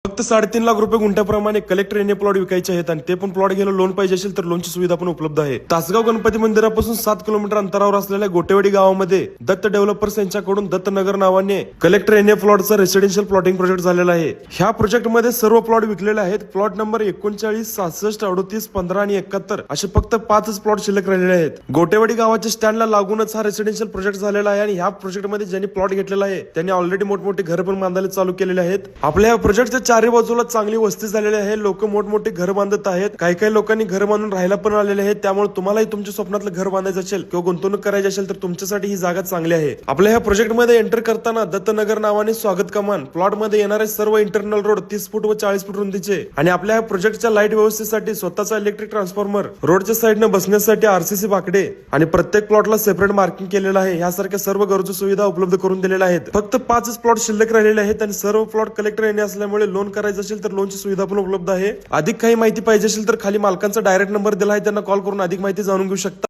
फक्त 3.5 लाख रुपये गुंठ्याप्रमाणे कलेक्टर यांनी प्लॉट विकायचे आहेत आणि ते पण प्लॉट घ्यायला लोन पाहिजे असेल तर लोनची सुविधा पण उपलब्ध आहे। तासगाव गणपती मंदिरापासून 7 किलोमीटर अंतरावर असलेल्या गोटेवाडी गावामध्ये दत्त डेव्हलपर्स यांच्याकडून दत्तनगर नावाने कलेक्टर यांनी प्लॉटचा रेसिडेन्शियल प्लॉटिंग प्रोजेक्ट झालेला आहे। ह्या प्रोजेक्ट मध्ये सर्व प्लॉट विकलेले आहेत। प्लॉट नंबर 39, 66, 38, 15 आणि 71 असे फक्त 5च प्लॉट शिल्लक राहिलेले आहेत। गोटेवाडी गावाच्या स्टँडला लागूनच हा रेसिडेन्शियल प्रोजेक्ट झालेला आहे आणि ह्या प्रोजेक्ट मध्ये ज्यांनी प्लॉट घेतलेला आहे त्यांनी ऑलरेडी मोठमोठे घर पण बांधायला चालू केलेले आहेत। आपल्या प्रोजेक्टच्या चारी बाजूला चांगली वस्ती झालेली आहे। लोक मोठमोठे घर बांधत आहेत। काही लोकांनी घर बांधून राहायला पण आलेले आहेत। त्यामुळे तुम्हालाही तुमच्या स्वप्नातलं घर बांधायचं असेल किंवा गुंतवणूक करायची असेल तर तुमच्यासाठी ही जागा चांगली आहे। आपल्या ह्या प्रोजेक्ट मध्ये एंटर करताना दत्तनगर नावाने स्वागत कमान, प्लॉट मध्ये येणारे सर्व इंटरनल रोड 30 फूट व 40 फूट रुंदीचे आणि आपल्या ह्या प्रोजेक्टच्या लाईट व्यवस्थेसाठी स्वतःचा इलेक्ट्रिक ट्रान्सफॉर्मर, रोडच्या साईडने बसण्यासाठी आरसीसी बाकडे आणि प्रत्येक प्लॉटला सेपरेट मार्किंग केलेलं आहे। ह्यासारख्या सर्व गरजू सुविधा उपलब्ध करून दिलेल्या आहेत। फक्त 5च प्लॉट शिल्लक राहिलेले आहेत आणि सर्व प्लॉट कलेक्टर यांनी असल्यामुळे लोन करायचं असेल तर लोनची सुविधा पण उपलब्ध आहे। अधिक काही माहिती पाहिजे असेल तर खाली मालकांचा डायरेक्ट नंबर दिला आहे, त्यांना कॉल करून अधिक माहिती जाणून घेऊ शकता।